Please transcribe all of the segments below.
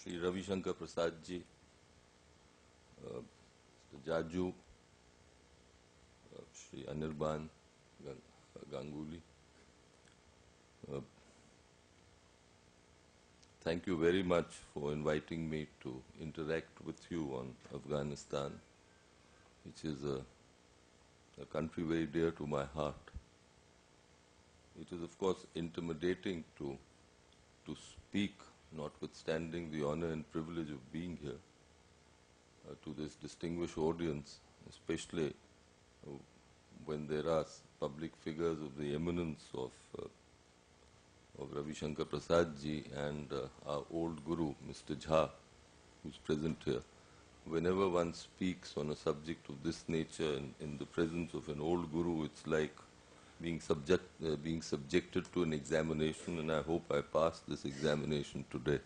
Shri Ravi Shankar Prasad ji, Mr. Jaju, Shri Anirban Ganguly. Thank you very much for inviting me to interact with you on Afghanistan, which is a country very dear to my heart. It is, of course, intimidating to speak, notwithstanding the honor and privilege of being here, to this distinguished audience, especially when there are public figures of the eminence of Ravi Shankar Prasad ji and our old guru, Mr. Jha, who is present here. Whenever one speaks on a subject of this nature in the presence of an old guru, it's like being subjected to an examination, and I hope I pass this examination today.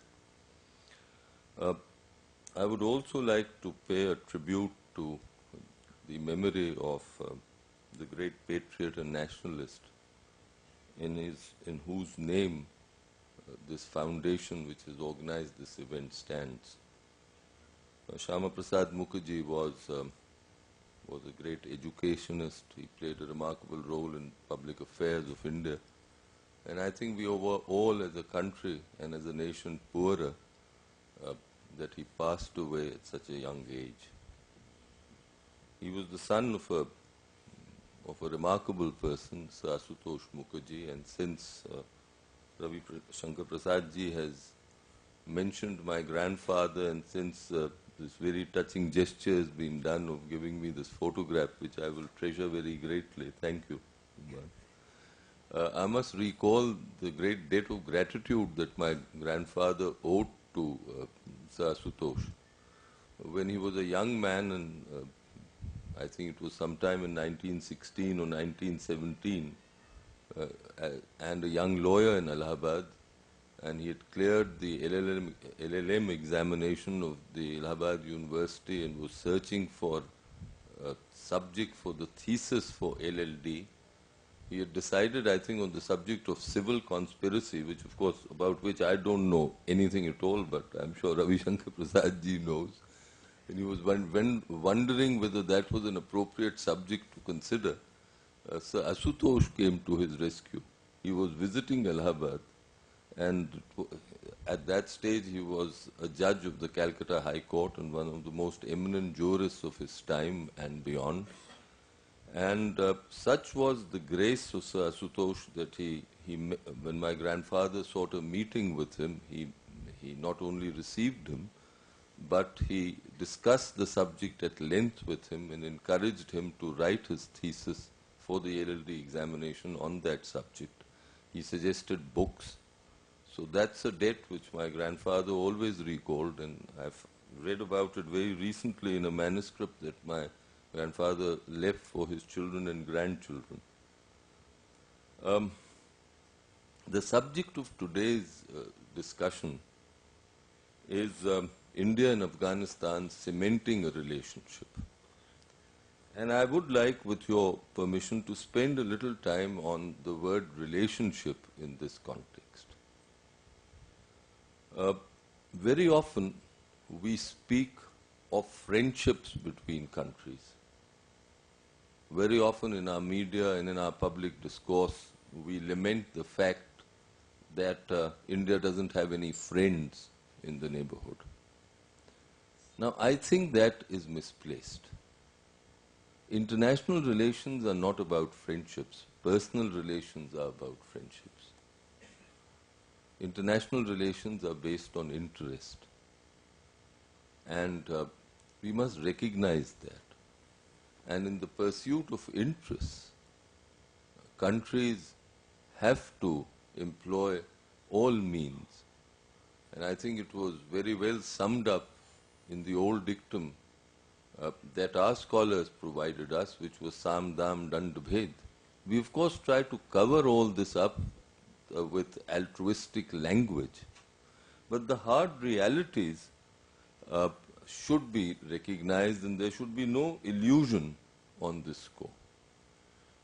I would also like to pay a tribute to the memory of the great patriot and nationalist in whose name this foundation which has organized this event stands. Shyama Prasad Mukherjee was a great educationist. He played a remarkable role in public affairs of India. And I think we were all as a country and as a nation poorer that he passed away at such a young age. He was the son of a remarkable person, Sir Asutosh Mukherjee, and since Ravi Shankar Prasad ji has mentioned my grandfather, and since this very touching gesture has been done of giving me this photograph, which I will treasure very greatly. Thank you. I must recall the great debt of gratitude that my grandfather owed to Sir Asutosh. When he was a young man, and I think it was sometime in 1916 or 1917, and a young lawyer in Allahabad, and he had cleared the LLM examination of the Allahabad University and was searching for a subject for the thesis for LLD. He had decided, I think, on the subject of civil conspiracy, which of course, about which I don't know anything at all, but I'm sure Ravi Shankar Prasad ji knows. And he was wondering whether that was an appropriate subject to consider. Sir Asutosh came to his rescue. He was visiting Allahabad, and at that stage he was a judge of the Calcutta High Court and one of the most eminent jurists of his time and beyond. And such was the grace of Sir Asutosh that when my grandfather sought a meeting with him, he not only received him, but he discussed the subject at length with him and encouraged him to write his thesis for the LLD examination on that subject. He suggested books. So that's a debt which my grandfather always recalled, and I've read about it very recently in a manuscript that my grandfather left for his children and grandchildren. The subject of today's discussion is India and Afghanistan cementing a relationship. And I would like, with your permission, to spend a little time on the word relationship in this context. Very often we speak of friendships between countries. Very often in our media and in our public discourse, we lament the fact that India doesn't have any friends in the neighborhood. Now, I think that is misplaced. International relations are not about friendships. Personal relations are about friendships. International relations are based on interest. And we must recognize that. And in the pursuit of interests, countries have to employ all means. And I think it was very well summed up in the old dictum that our scholars provided us, which was Sam Dam Dand Bhed. We of course try to cover all this up with altruistic language, but the hard realities should be recognized, and there should be no illusion on this score.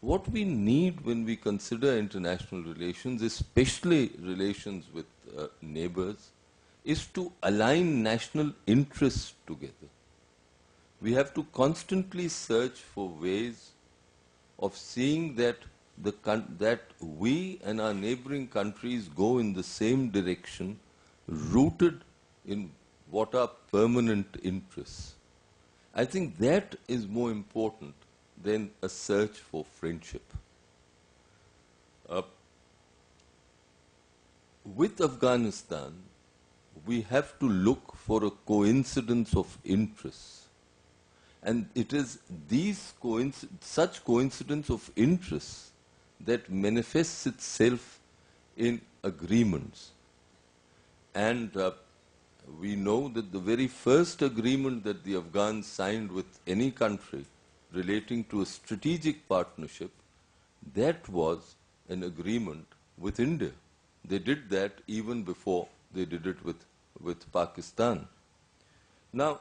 What we need when we consider international relations, especially relations with neighbors, is to align national interests together. We have to constantly search for ways of seeing that that we and our neighboring countries go in the same direction, rooted in what are permanent interests. I think that is more important than a search for friendship. With Afghanistan, we have to look for a coincidence of interests. And it is such coincidence of interests that manifests itself in agreements. And we know that the very first agreement that the Afghans signed with any country relating to a strategic partnership, that was an agreement with India. They did that even before they did it with Pakistan. Now,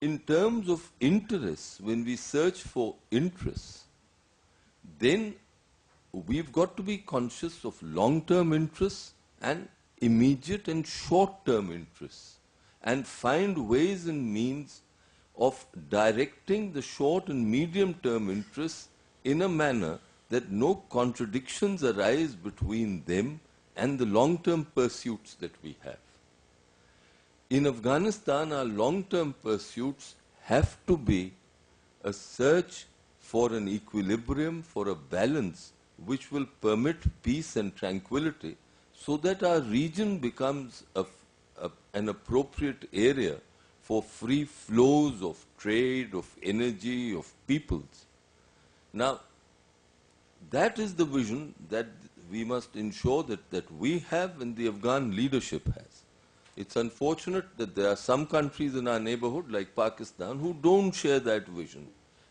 in terms of interests, when we search for interests, then we've got to be conscious of long-term interests and immediate and short-term interests, and find ways and means of directing the short and medium-term interests in a manner that no contradictions arise between them and the long-term pursuits that we have. In Afghanistan, our long-term pursuits have to be a search for an equilibrium, for a balance which will permit peace and tranquility, so that our region becomes an appropriate area for free flows of trade, of energy, of peoples. Now, that is the vision that we must ensure that we have and the Afghan leadership has. It's unfortunate that there are some countries in our neighborhood, like Pakistan, who don't share that vision,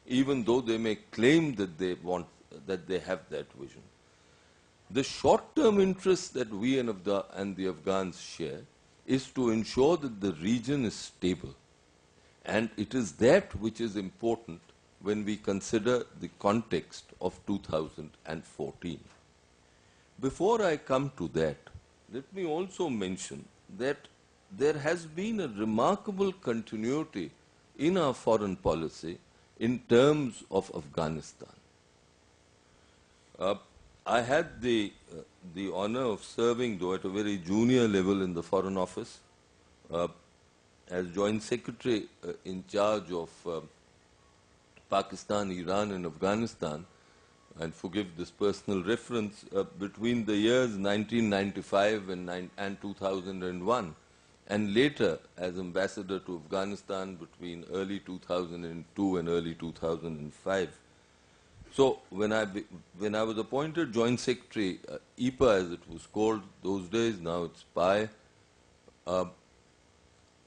even though they may claim that they have that vision. The short-term interests that we and the Afghans share is to ensure that the region is stable. And it is that which is important when we consider the context of 2014. Before I come to that, let me also mention that there has been a remarkable continuity in our foreign policy in terms of Afghanistan. I had the honor of serving, though at a very junior level, in the Foreign Office as Joint Secretary in charge of Pakistan, Iran and Afghanistan. And forgive this personal reference, between the years 1995 and 2001, and later as ambassador to Afghanistan between early 2002 and early 2005. So when I was appointed Joint Secretary, EPA as it was called those days, now it's PI, Mr.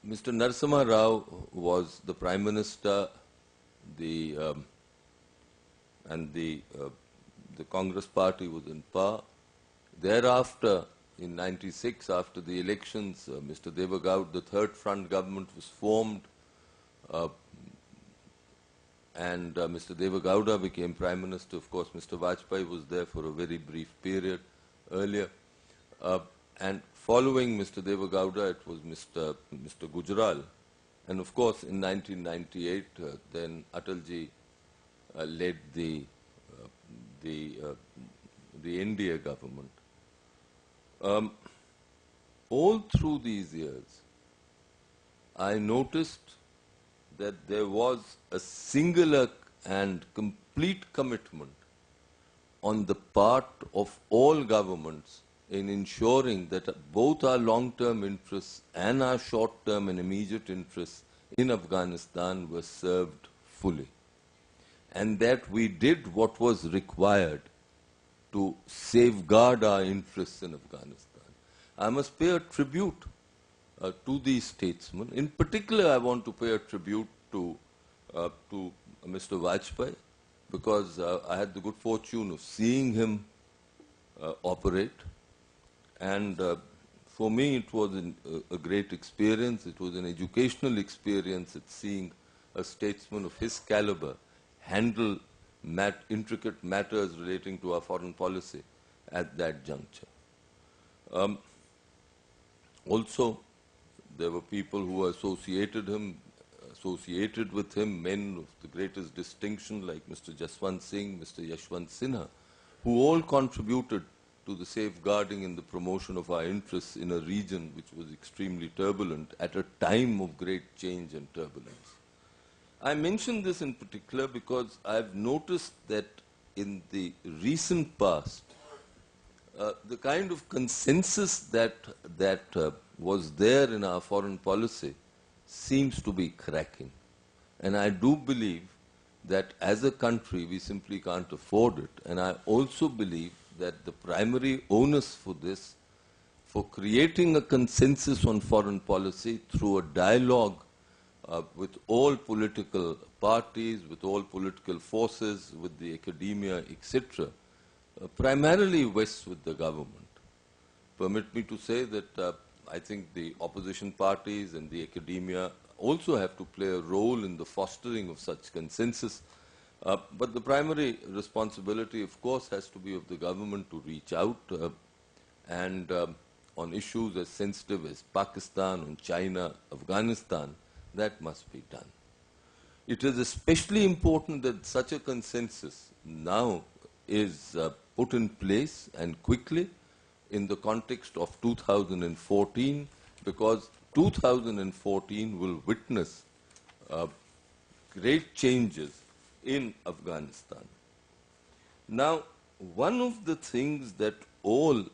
Narasimha Rao was the Prime Minister, and the Congress party was in power. Thereafter, in '96, after the elections, Mr. Deva Gowda, the Third Front government was formed, and Mr. Deva Gowda became Prime Minister. Of course, Mr. Vajpayee was there for a very brief period earlier. And following Mr. Deva Gowda, it was Mr. Gujral. And of course, in 1998, then Atalji led the NDA government. All through these years, I noticed that there was a singular and complete commitment on the part of all governments in ensuring that both our long-term interests and our short-term and immediate interests in Afghanistan were served fully, and that we did what was required to safeguard our interests in Afghanistan. I must pay a tribute to these statesmen. In particular, I want to pay a tribute to Mr. Vajpayee, because I had the good fortune of seeing him operate. And for me, it was a great experience. It was an educational experience at seeing a statesman of his caliber handle intricate matters relating to our foreign policy at that juncture. Also, There were people who associated with him, men of the greatest distinction like Mr. Jaswant Singh, Mr. Yashwant Sinha, who all contributed to the safeguarding and the promotion of our interests in a region which was extremely turbulent at a time of great change and turbulence. I mention this in particular because I've noticed that in the recent past, the kind of consensus that was there in our foreign policy seems to be cracking. And I do believe that as a country we simply can't afford it. And I also believe that the primary onus for this, for creating a consensus on foreign policy through a dialogue with all political parties, with all political forces, with the academia, etc., primarily rests with the government. Permit me to say that I think the opposition parties and the academia also have to play a role in the fostering of such consensus. But the primary responsibility, of course, has to be of the government to reach out and on issues as sensitive as Pakistan, on China, Afghanistan, that must be done. It is especially important that such a consensus now is put in place and quickly in the context of 2014, because 2014 will witness great changes in Afghanistan. Now, one of the things that all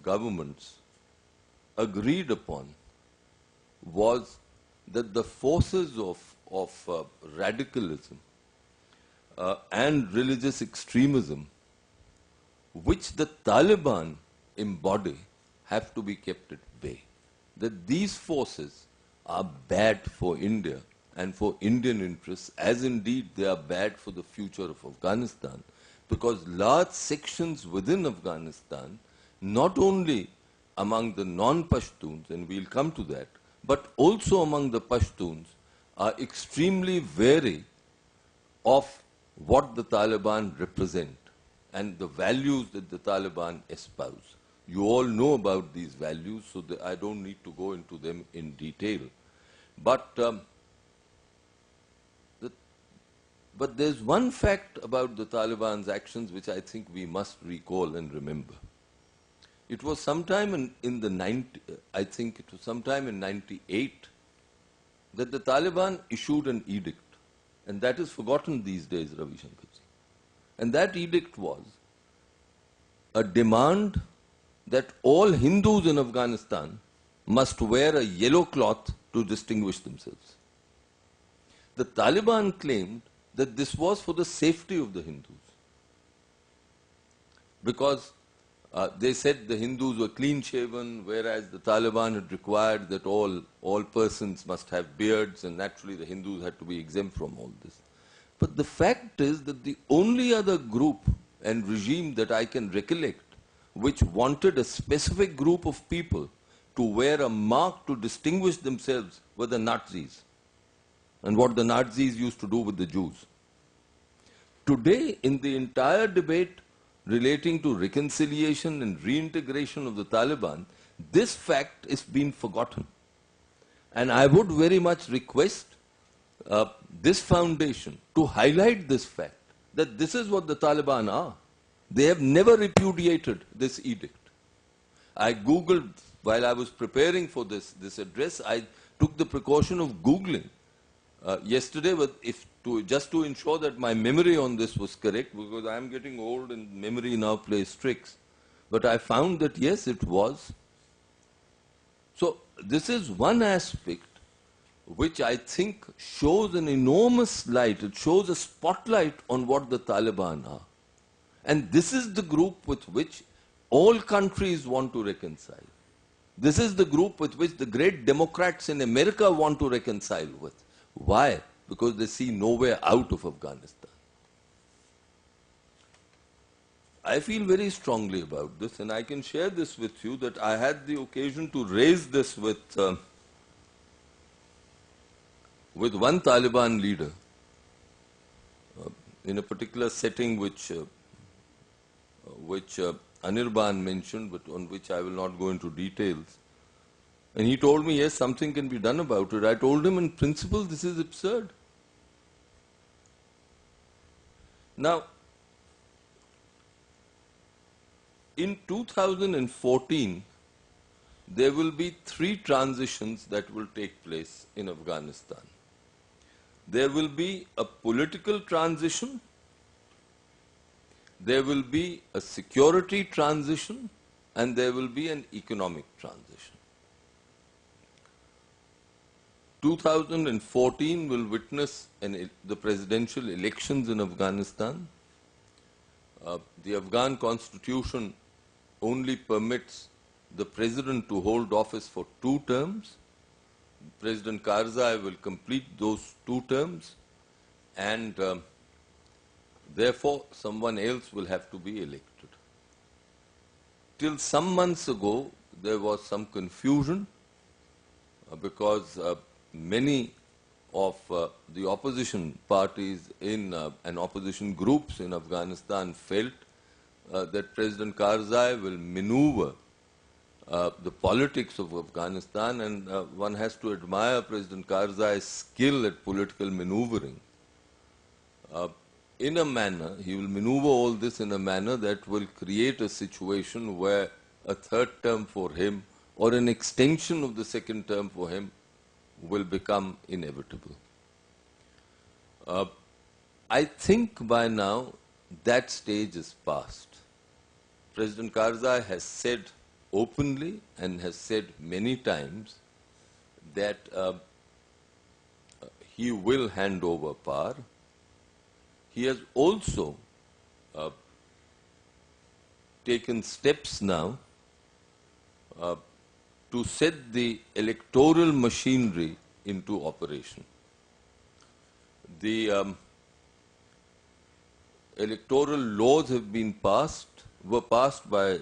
governments agreed upon was that the forces of radicalism and religious extremism, which the Taliban embody, have to be kept at bay. That these forces are bad for India and for Indian interests, as indeed they are bad for the future of Afghanistan, because large sections within Afghanistan, not only among the non-Pashtuns, and we'll come to that, but also among the Pashtuns, are extremely wary of what the Taliban represent and the values that the Taliban espouse. You all know about these values, so that I don't need to go into them in detail. But there's one fact about the Taliban's actions which I think we must recall and remember. It was sometime in the 98 that the Taliban issued an edict, and that is forgotten these days, Ravi Shankarji. And that edict was a demand that all Hindus in Afghanistan must wear a yellow cloth to distinguish themselves. The Taliban claimed that this was for the safety of the Hindus, because they said the Hindus were clean-shaven, whereas the Taliban had required that all persons must have beards, and naturally the Hindus had to be exempt from all this. But the fact is that the only other group and regime that I can recollect which wanted a specific group of people to wear a mark to distinguish themselves were the Nazis, and what the Nazis used to do with the Jews. Today, in the entire debate relating to reconciliation and reintegration of the Taliban, this fact is being forgotten. And I would very much request this foundation to highlight this fact, that this is what the Taliban are. They have never repudiated this edict. I Googled, while I was preparing for this address, I took the precaution of Googling yesterday, just to ensure that my memory on this was correct, because I am getting old and memory now plays tricks. But I found that yes, it was. So this is one aspect which I think shows an enormous light. It shows a spotlight on what the Taliban are. And this is the group with which all countries want to reconcile. This is the group with which the great Democrats in America want to reconcile with. Why? Because they see nowhere out of Afghanistan. I feel very strongly about this, and I can share this with you, that I had the occasion to raise this with one Taliban leader in a particular setting which Anirban mentioned, but on which I will not go into details. And he told me, yes, something can be done about it. I told him, in principle, this is absurd. Now, in 2014, there will be 3 transitions that will take place in Afghanistan. There will be a political transition, there will be a security transition, and there will be an economic transition. 2014 will witness the presidential elections in Afghanistan. The Afghan constitution only permits the president to hold office for 2 terms. President Karzai will complete those 2 terms, and therefore someone else will have to be elected. Till some months ago, there was some confusion because many of the opposition parties and opposition groups in Afghanistan felt that President Karzai will maneuver the politics of Afghanistan, and one has to admire President Karzai's skill at political maneuvering. In a manner, he will maneuver all this in a manner that will create a situation where a 3rd term for him or an extension of the 2nd term for him will become inevitable. I think by now that stage is past. President Karzai has said openly and has said many times that he will hand over power. He has also taken steps now to set the electoral machinery into operation. The electoral laws have been were passed by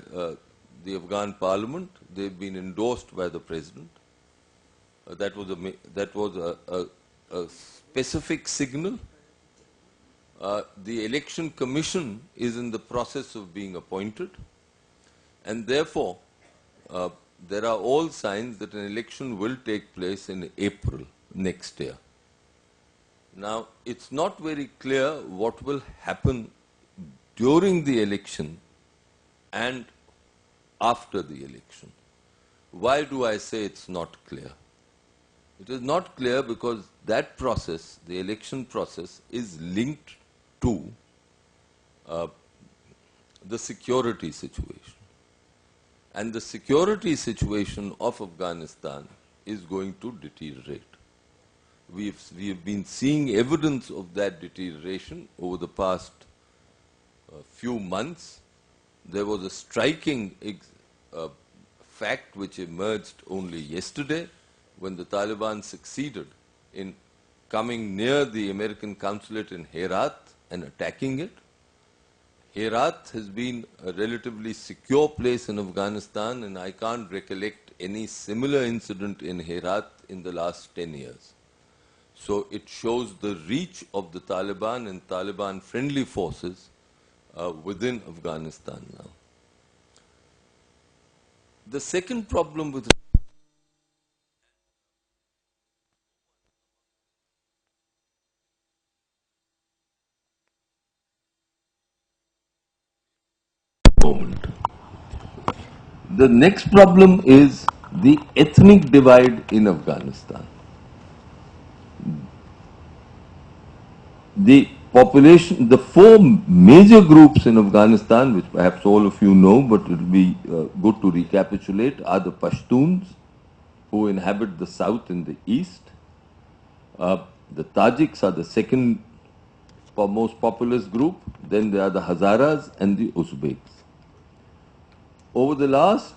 the Afghan parliament. They've been endorsed by the president. That was a specific signal. The election commission is in the process of being appointed, and therefore there are all signs that an election will take place in April next year. Now, it's not very clear what will happen during the election and after the election. Why do I say it's not clear? It is not clear because that process, the election process, is linked to the security situation. And the security situation of Afghanistan is going to deteriorate. We have been seeing evidence of that deterioration over the past few months. There was a striking fact which emerged only yesterday when the Taliban succeeded in coming near the American consulate in Herat and attacking it. Herat has been a relatively secure place in Afghanistan, and I can't recollect any similar incident in Herat in the last 10 years. So it shows the reach of the Taliban and Taliban-friendly forces within Afghanistan now. The second problem with moment. The next problem is the ethnic divide in Afghanistan. The population, the 4 major groups in Afghanistan, which perhaps all of you know, but it will be good to recapitulate, are the Pashtuns, who inhabit the south and the east. The Tajiks are the second most populous group. Then there are the Hazaras and the Uzbeks. Over the last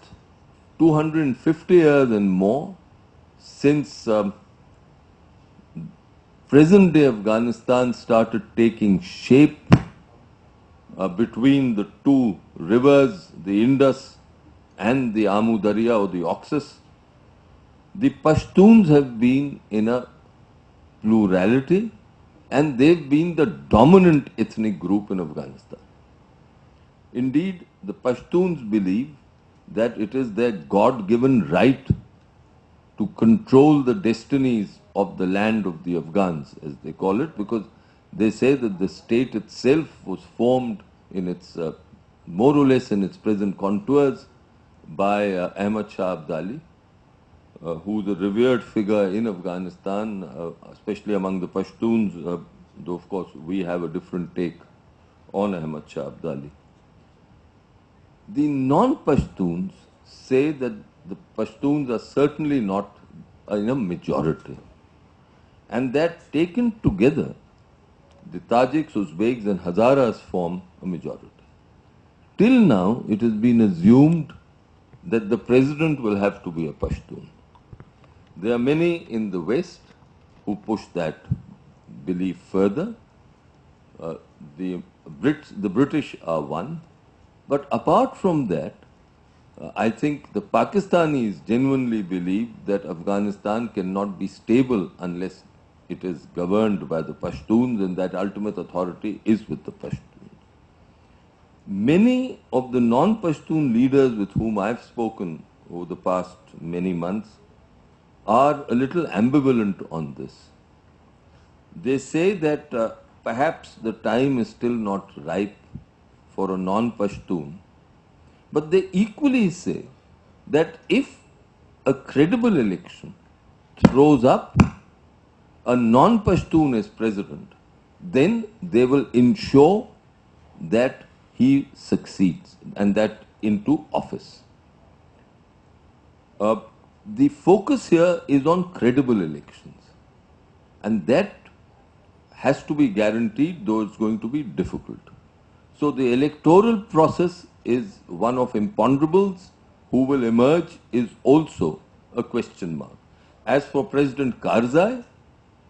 250 years and more, since present-day Afghanistan started taking shape between the 2 rivers, the Indus and the Amu Darya or the Oxus, the Pashtuns have been in a plurality, and they've been the dominant ethnic group in Afghanistan. Indeed, the Pashtuns believe that it is their God-given right to control the destinies of the land of the Afghans, as they call it, because they say that the state itself was formed in its, more or less in its present contours by Ahmad Shah Abdali, who is a revered figure in Afghanistan, especially among the Pashtuns, though of course we have a different take on Ahmad Shah Abdali. The non-Pashtuns say that the Pashtuns are certainly not in a majority, and that taken together, the Tajiks, Uzbeks and Hazaras form a majority. Till now, it has been assumed that the president will have to be a Pashtun. There are many in the West who push that belief further. The British are one. But apart from that, I think the Pakistanis genuinely believe that Afghanistan cannot be stable unless it is governed by the Pashtuns, and that ultimate authority is with the Pashtuns. Many of the non-Pashtun leaders with whom I've spoken over the past many months are a little ambivalent on this. They say that perhaps the time is still not ripe for a non-Pashtun, but they equally say that if a credible election throws up a non-Pashtun as president, then they will ensure that he succeeds and that into office. The focus here is on credible elections, and that has to be guaranteed, though it's going to be difficult. So the electoral process is one of imponderables. Who will emerge is also a question mark. As for President Karzai,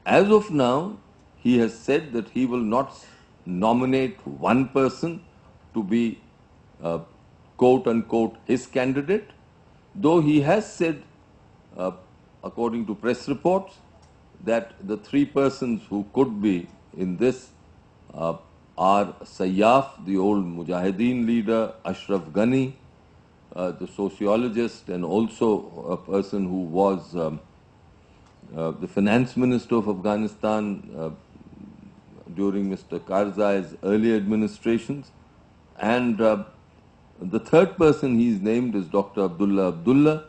as of now, he has said that he will not nominate one person to be, quote unquote, his candidate, though he has said, according to press reports, that the three persons who could be in this are Sayyaf, the old Mujahideen leader, Ashraf Ghani, the sociologist, and also a person who was the finance minister of Afghanistan during Mr. Karzai's early administrations. And the third person he's named is Dr. Abdullah Abdullah,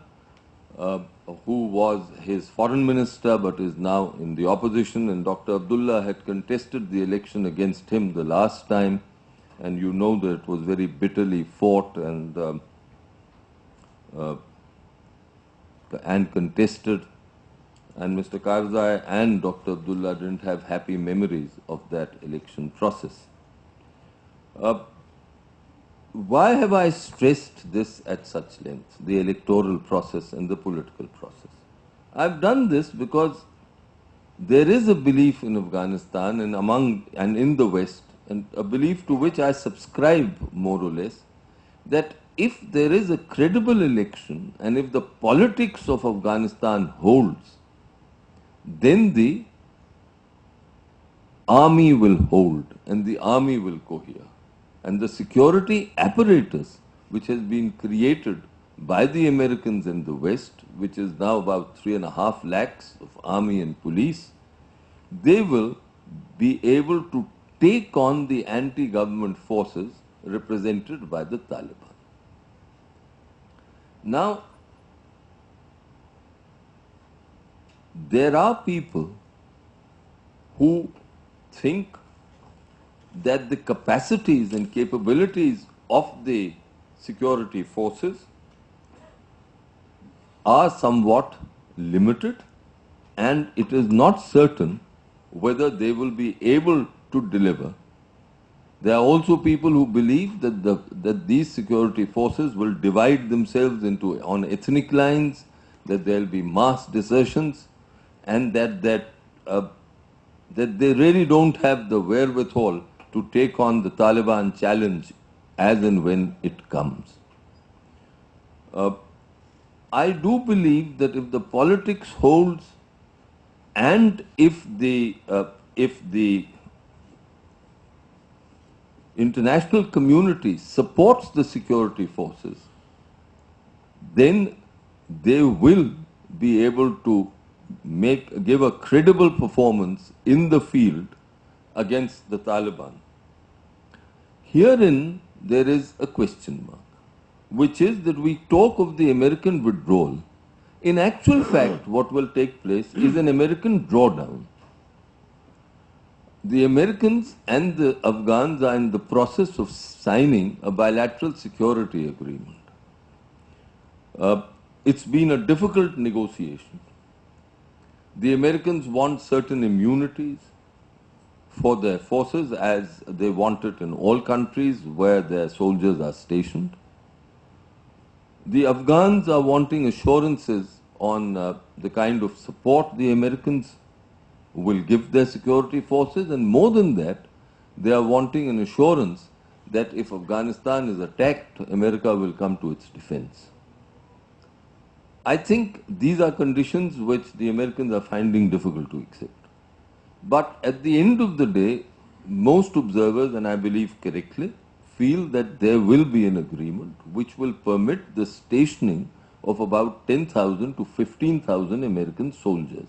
who was his foreign minister but is now in the opposition. And Dr. Abdullah had contested the election against him the last time, and you know that it was very bitterly fought and contested. And Mr. Karzai and Dr. Abdullah didn't have happy memories of that election process. Why have I stressed this at such length, the electoral process and the political process? I've done this because there is a belief in Afghanistan and in the West, and a belief to which I subscribe more or less, that if there is a credible election and if the politics of Afghanistan holds, then the army will hold and the army will cohere. And the security apparatus which has been created by the Americans in the West, which is now about 3.5 lakhs of army and police, they will be able to take on the anti-government forces represented by the Taliban. Now, there are people who think that the capacities and capabilities of the security forces are somewhat limited, and it is not certain whether they will be able to deliver. There are also people who believe that these security forces will divide themselves on ethnic lines, that there will be mass desertions, and that they really don't have the wherewithal to take on the Taliban challenge as and when it comes. I do believe that if the politics holds and if the international community supports the security forces, then they will be able to give a credible performance in the field against the Taliban. Herein, there is a question mark, which is that we talk of the American withdrawal. In actual fact, what will take place is an American drawdown. The Americans and the Afghans are in the process of signing a bilateral security agreement. It's been a difficult negotiation. The Americans want certain immunities for their forces, as they want it in all countries where their soldiers are stationed. The Afghans are wanting assurances on the kind of support the Americans will give their security forces, and more than that, they are wanting an assurance that if Afghanistan is attacked, America will come to its defense. I think these are conditions which the Americans are finding difficult to accept. But at the end of the day, most observers, and I believe correctly, feel that there will be an agreement which will permit the stationing of about 10,000 to 15,000 American soldiers.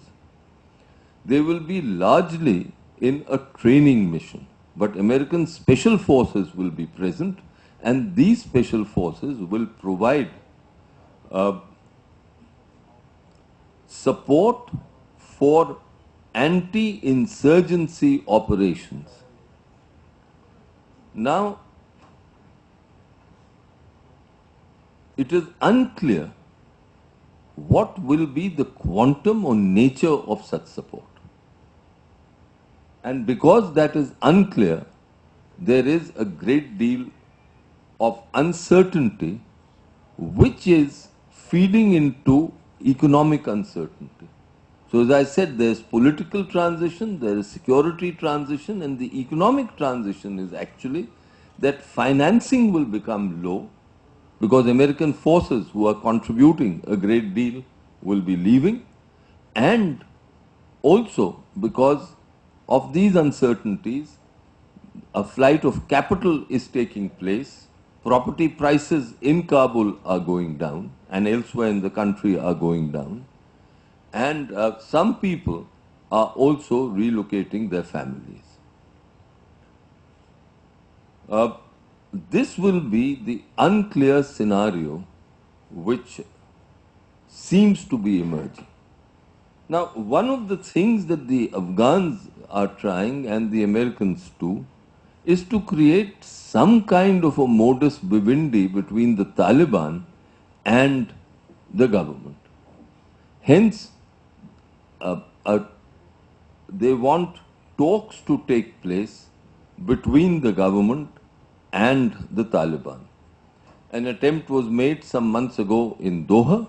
They will be largely in a training mission, but American special forces will be present, and these special forces will provide support for anti-insurgency operations. Now, it is unclear what will be the quantum or nature of such support. And because that is unclear, there is a great deal of uncertainty which is feeding into economic uncertainty. So as I said, there is political transition, there is security transition, and the economic transition is actually that financing will become low because American forces who are contributing a great deal will be leaving, and also because of these uncertainties, a flight of capital is taking place. Property prices in Kabul are going down and elsewhere in the country are going down. And some people are also relocating their families. This will be the unclear scenario which seems to be emerging. Now, one of the things that the Afghans are trying, and the Americans too, is to create some kind of a modus vivendi between the Taliban and the government. Hence, they want talks to take place between the government and the Taliban. An attempt was made some months ago in Doha,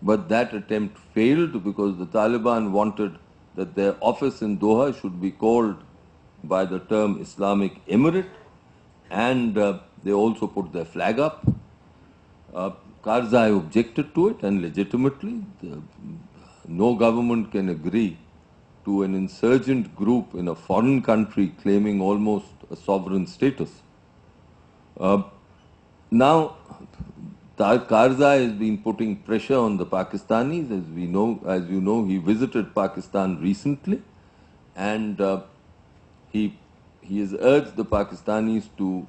but that attempt failed because the Taliban wanted that their office in Doha should be called by the term Islamic Emirate, and they also put their flag up. Karzai objected to it, and legitimately. No government can agree to an insurgent group in a foreign country claiming almost a sovereign status. Now, Karzai has been putting pressure on the Pakistanis. As you know, he visited Pakistan recently, and he has urged the Pakistanis to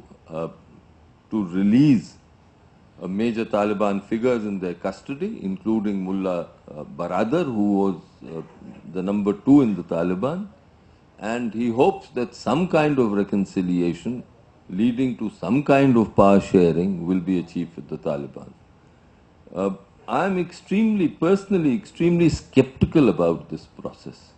release major Taliban figures in their custody, including Mullah Baradar, who was the number 2 in the Taliban, and he hopes that some kind of reconciliation leading to some kind of power sharing will be achieved with the Taliban. I am personally extremely skeptical about this process.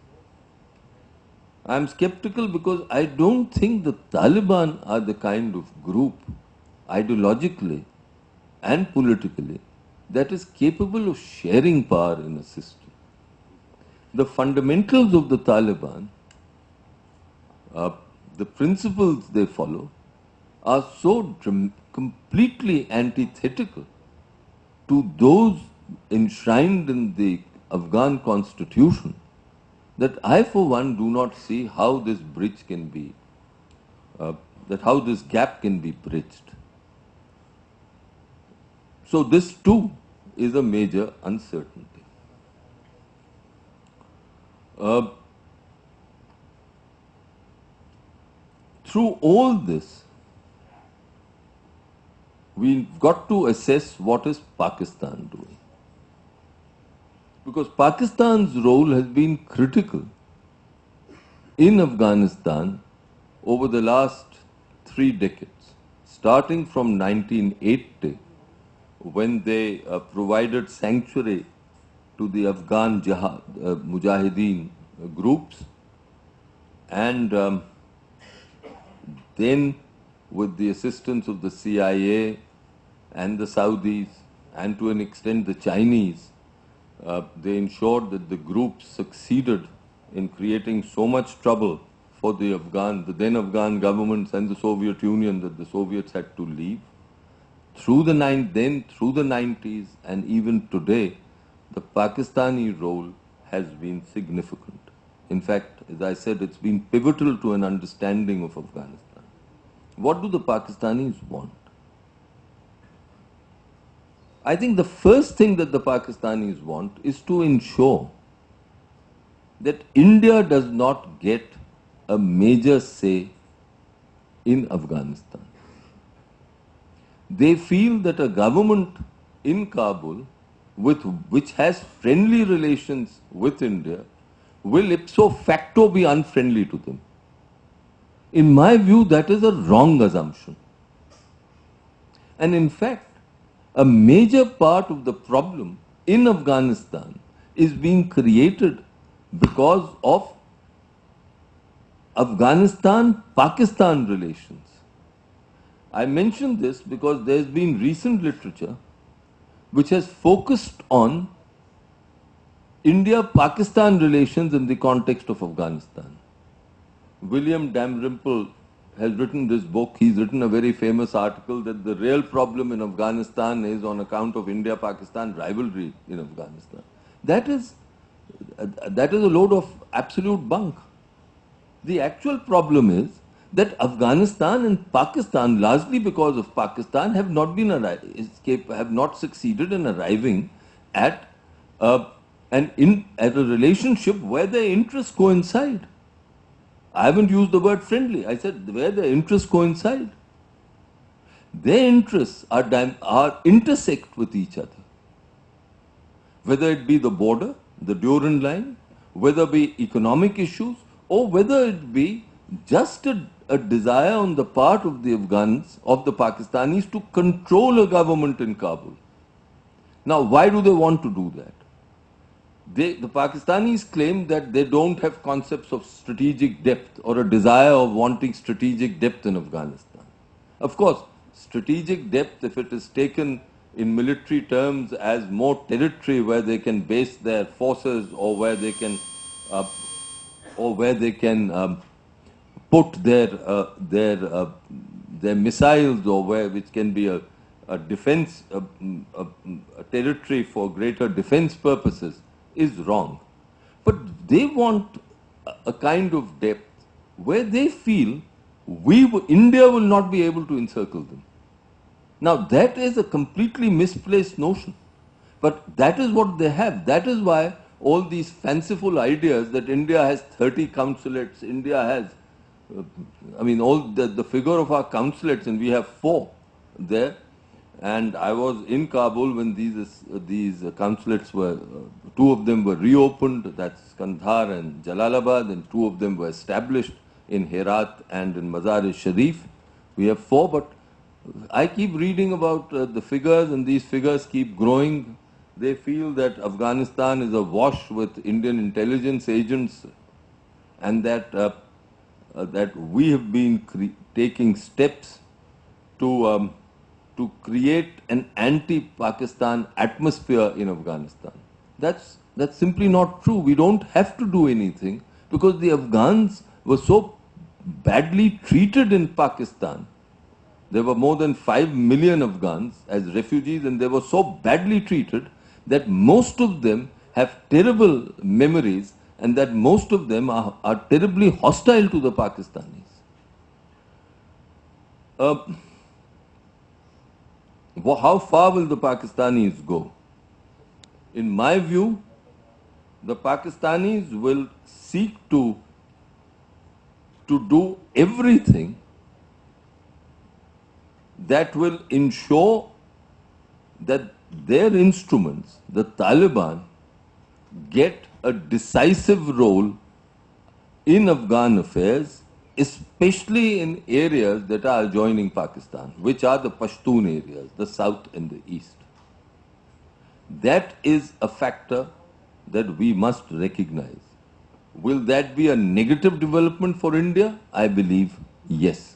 I am skeptical because I don't think the Taliban are the kind of group, ideologically and politically, that is capable of sharing power in a system. The fundamentals of the Taliban, the principles they follow, are so completely antithetical to those enshrined in the Afghan constitution that I, for one, do not see how this bridge can be that how this gap can be bridged. So this too is a major uncertainty. Through all this, we've got to assess what is Pakistan doing. Because Pakistan's role has been critical in Afghanistan over the last 3 decades, starting from 1980, when they provided sanctuary to the Afghan Mujahideen groups, and then with the assistance of the CIA and the Saudis, and to an extent the Chinese, they ensured that the groups succeeded in creating so much trouble for the then Afghan governments and the Soviet Union, that the Soviets had to leave. Through the 90s and even today, the Pakistani role has been significant. In fact, as I said, it's been pivotal to an understanding of Afghanistan. What do the Pakistanis want? I think the first thing that the Pakistanis want is to ensure that India does not get a major say in Afghanistan. They feel that a government in Kabul which has friendly relations with India will ipso facto be unfriendly to them. In my view, that is a wrong assumption. And in fact, a major part of the problem in Afghanistan is being created because of Afghanistan-Pakistan relations. I mention this because there has been recent literature which has focused on India-Pakistan relations in the context of Afghanistan. William Dalrymple has written this book. He's written a very famous article that the real problem in Afghanistan is on account of India-Pakistan rivalry in Afghanistan. That is a load of absolute bunk. The actual problem is that Afghanistan and Pakistan, largely because of Pakistan, have not succeeded in arriving at a relationship where their interests coincide. I haven't used the word friendly. I said where their interests coincide. Their interests are intersect with each other. Whether it be the border, the Durand line, whether it be economic issues, or whether it be just a desire on the part of the Afghans, of the Pakistanis, to control a government in Kabul. Now, why do they want to do that? The Pakistanis claim that they don't have concepts of strategic depth or a desire of wanting strategic depth in Afghanistan. Of course, strategic depth, if it is taken in military terms as more territory where they can base their forces, or where they can put their missiles, or which can be a defense, a territory for greater defense purposes, is wrong. But they want a kind of depth where they feel India will not be able to encircle them. Now that is a completely misplaced notion. But that is what they have. That is why all these fanciful ideas that India has 30 consulates, India has, all the figure of our consulates, and we have 4 there. And I was in Kabul when these consulates were, 2 of them were reopened, that's Kandahar and Jalalabad, and 2 of them were established in Herat and in Mazar-e-Sharif. We have 4, but I keep reading about the figures, and these figures keep growing. They feel that Afghanistan is awash with Indian intelligence agents, and that we have been taking steps to create an anti-Pakistan atmosphere in Afghanistan. That's simply not true. We don't have to do anything, because the Afghans were so badly treated in Pakistan. There were more than 5 million Afghans as refugees, and they were so badly treated that most of them have terrible memories, and that most of them are terribly hostile to the Pakistanis. Uh, how far will the Pakistanis go? In my view, the Pakistanis will seek to do everything that will ensure that their instruments, the Taliban, get a decisive role in Afghan affairs, especially in areas that are adjoining Pakistan, which are the Pashtun areas, the south and the east. That is a factor that we must recognize. Will that be a negative development for India? I believe yes.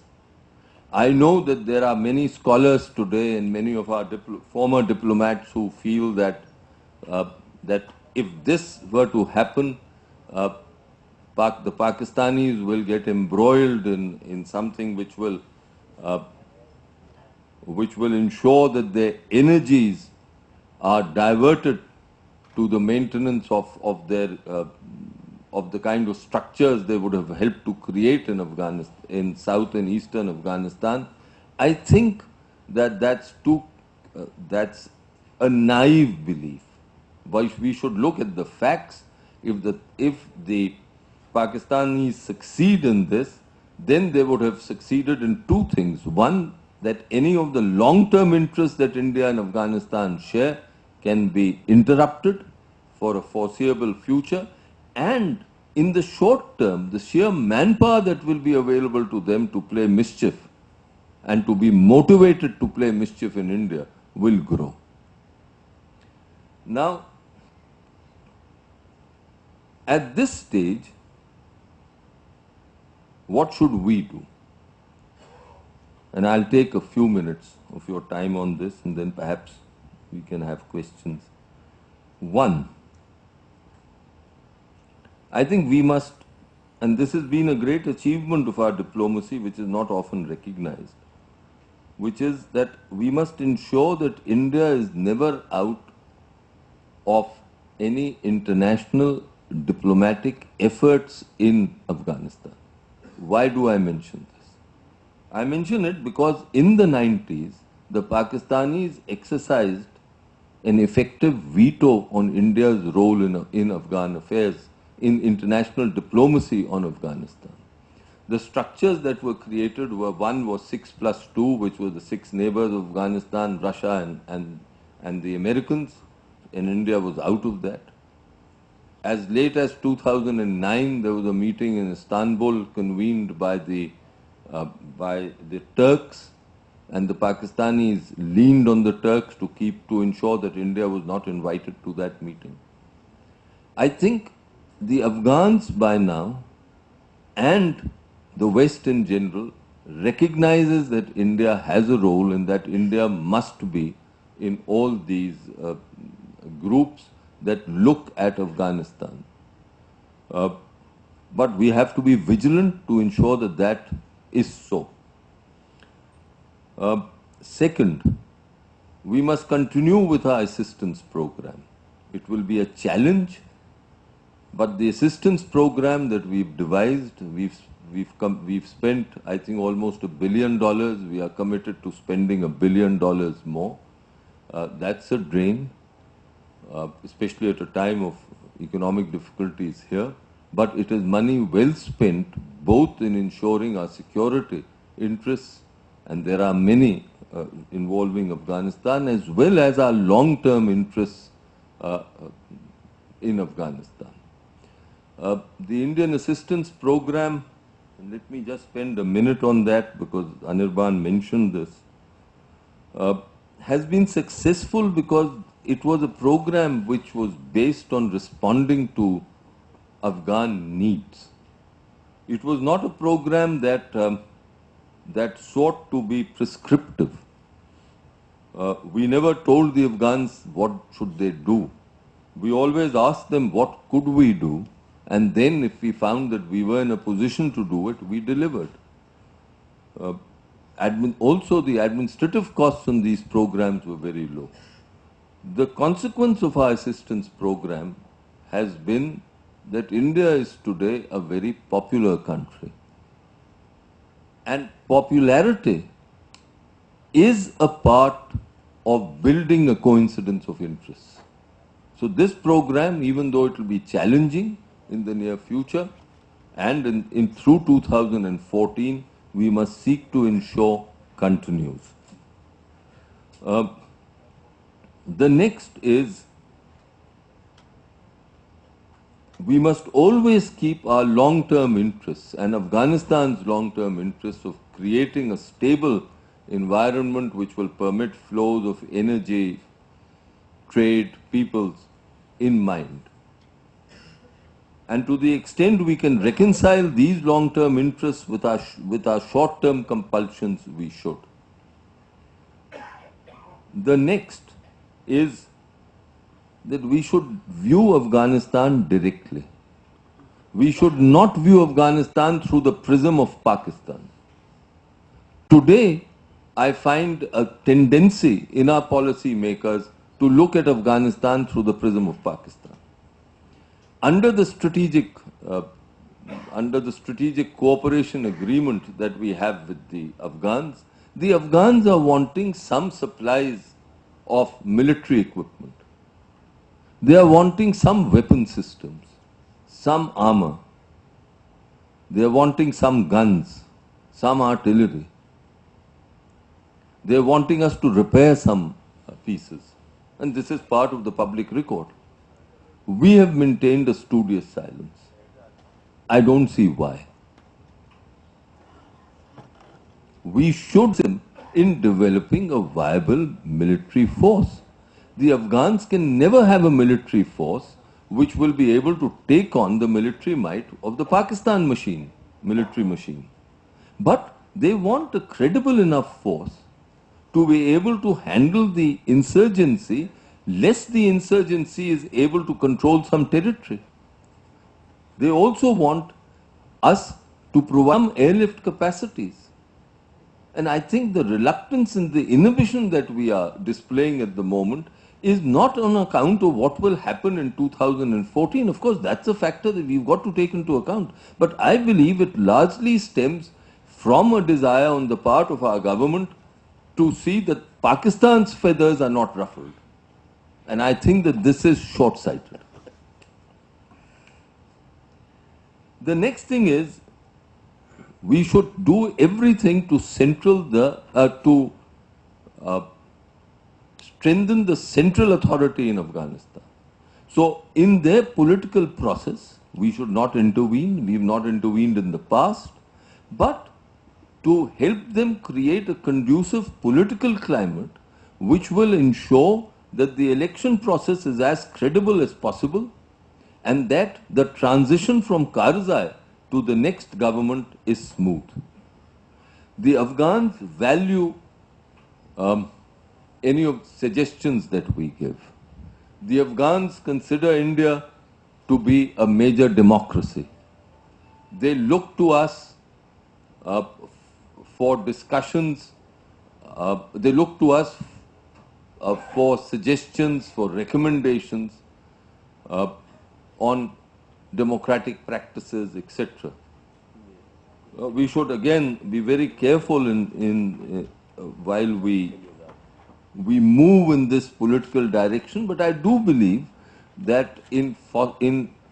I know that there are many scholars today and many of our former diplomats who feel that that if this were to happen, the Pakistanis will get embroiled in something which will ensure that their energies are diverted to the maintenance of the kind of structures they would have helped to create in Afghanistan, in south and eastern Afghanistan. I think that that's a naive belief. But we should look at the facts. If the Pakistanis succeed in this, then they would have succeeded in two things. One, that any of the long-term interests that India and Afghanistan share can be interrupted for a foreseeable future, and in the short term, the sheer manpower that will be available to them to play mischief and to be motivated to play mischief in India will grow. Now, at this stage, what should we do? And I'll take a few minutes of your time on this, and then perhaps we can have questions. One, I think we must, and this has been a great achievement of our diplomacy, which is not often recognized, which is that we must ensure that India is never out of any international diplomatic efforts in Afghanistan. Why do I mention this? I mention it because in the 90s, the Pakistanis exercised an effective veto on India's role in Afghan affairs, in international diplomacy on Afghanistan. The structures that were created were, one was 6+2, which was the 6 neighbors of Afghanistan, Russia and the Americans, and India was out of that. As late as 2009, there was a meeting in Istanbul convened by the Turks, and the Pakistanis leaned on the Turks to ensure that India was not invited to that meeting. I think the Afghans by now, and the West in general, recognizes that India has a role and that India must be in all these groups that look at Afghanistan. But we have to be vigilant to ensure that that is so. Second, we must continue with our assistance program. It will be a challenge, but the assistance program that we've devised, we've spent, I think, almost $1 billion. We are committed to spending $1 billion more. That's a drain, especially at a time of economic difficulties here. But it is money well spent, both in ensuring our security interests, and there are many involving Afghanistan, as well as our long-term interests in Afghanistan. The Indian assistance program, and let me just spend a minute on that because Anirban mentioned this, has been successful because it was a program which was based on responding to Afghan needs. It was not a program that sought to be prescriptive. We never told the Afghans what should they do. We always asked them what could we do, and then if we found that we were in a position to do it, we delivered. Also, the administrative costs on these programs were very low. The consequence of our assistance program has been that India is today a very popular country. And popularity is a part of building a coincidence of interests. So this program, even though it will be challenging in the near future, and through 2014, we must seek to ensure continues. The next is, we must always keep our long-term interests and Afghanistan's long-term interests of creating a stable environment which will permit flows of energy, trade, peoples in mind. And to the extent we can reconcile these long-term interests with our short-term compulsions, we should. The next is that we should view Afghanistan directly. We should not view Afghanistan through the prism of Pakistan. Today, I find a tendency in our policy makers to look at Afghanistan through the prism of Pakistan. Under the strategic cooperation agreement that we have with the Afghans are wanting some supplies of military equipment. They are wanting some weapon systems, some armor. They are wanting some guns, some artillery. They are wanting us to repair some pieces. And this is part of the public record. We have maintained a studious silence. I don't see why. We should in developing a viable military force. The Afghans can never have a military force which will be able to take on the military might of the Pakistan military machine. But they want a credible enough force to be able to handle the insurgency, lest the insurgency is able to control some territory. They also want us to provide some airlift capacities. And I think the reluctance and the inhibition that we are displaying at the moment is not on account of what will happen in 2014. Of course, that's a factor that we've got to take into account. But I believe it largely stems from a desire on the part of our government to see that Pakistan's feathers are not ruffled. And I think that this is short-sighted. The next thing is, we should do everything to strengthen the central authority in Afghanistan. So, in their political process, we should not intervene. We have not intervened in the past, but to help them create a conducive political climate which will ensure that the election process is as credible as possible and that the transition from Karzai to the next government is smooth. The Afghans value any of the suggestions that we give. The Afghans consider India to be a major democracy. They look to us for discussions, they look to us for suggestions, for recommendations on democratic practices, etc. We should again be very careful while we move in this political direction, but I do believe that in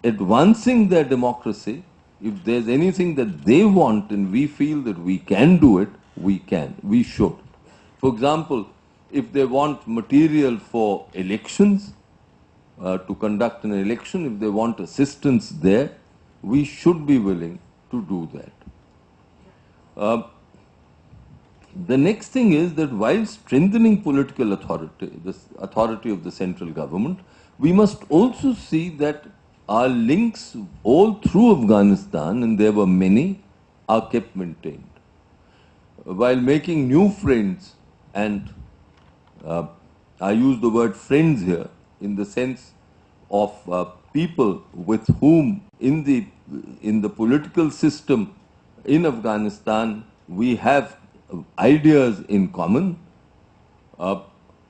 advancing their democracy, if there's anything that they want and we feel that we can do it, we should. For example, if they want material for elections, to conduct an election, if they want assistance there, we should be willing to do that. The next thing is that while strengthening political authority, the authority of the central government, we must also see that our links all through Afghanistan, and there were many, are kept maintained. While making new friends, and I use the word friends here in the sense of people with whom in the political system in Afghanistan we have ideas in common,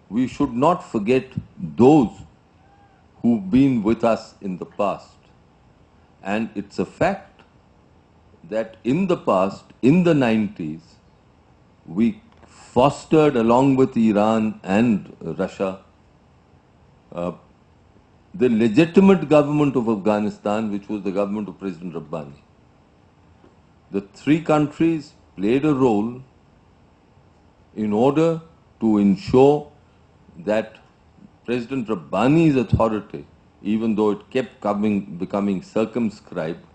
we should not forget those who've been with us in the past. And it's a fact that in the past, in the 90s, we fostered along with Iran and Russia the legitimate government of Afghanistan, which was the government of President Rabbani. The three countries played a role in order to ensure that President Rabbani's authority, even though it kept becoming circumscribed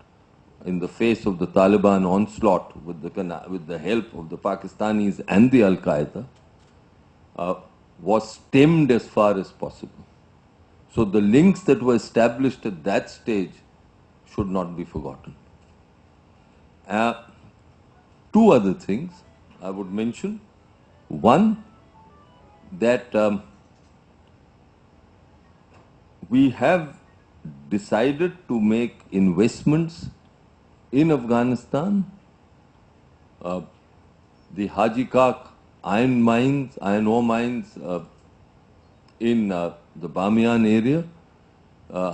in the face of the Taliban onslaught with the help of the Pakistanis and the Al-Qaeda, was stemmed as far as possible. So the links that were established at that stage should not be forgotten. Two other things I would mention. One, that we have decided to make investments in Afghanistan. The Haji Kak iron ore mines in the Bamiyan area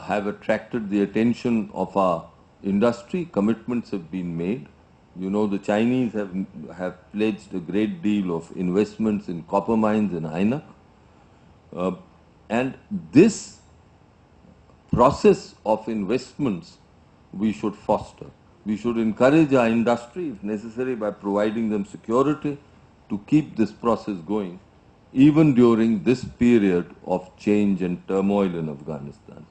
have attracted the attention of our industry. Commitments have been made. You know, the Chinese have pledged a great deal of investments in copper mines in Ainak. And this process of investments we should foster. We should encourage our industry, if necessary, by providing them security to keep this process going, even during this period of change and turmoil in Afghanistan.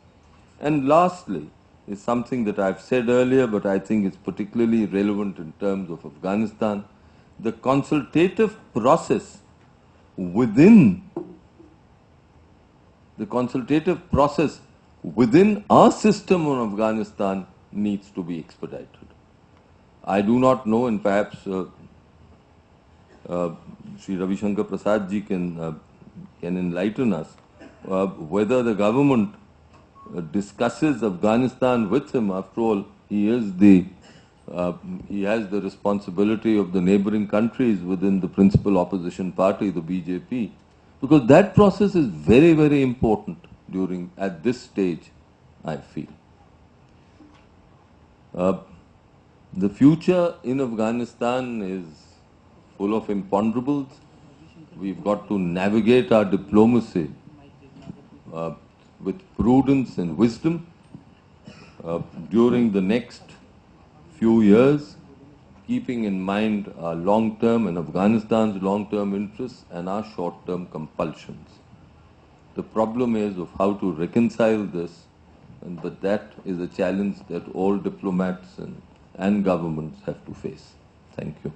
And lastly, is something that I've said earlier, but I think it's particularly relevant in terms of Afghanistan. The consultative process within our system on Afghanistan needs to be expedited. I do not know, and perhaps Sri Ravi Shankar Prasad ji can enlighten us, whether the government discusses Afghanistan with him. After all, he has the responsibility of the neighboring countries within the principal opposition party, the BJP, because that process is very, very important at this stage, I feel. The future in Afghanistan is full of imponderables. We've got to navigate our diplomacy with prudence and wisdom during the next few years, keeping in mind our long-term and Afghanistan's long-term interests and our short-term compulsions. The problem is of how to reconcile this, but that is a challenge that all diplomats and governments have to face. Thank you.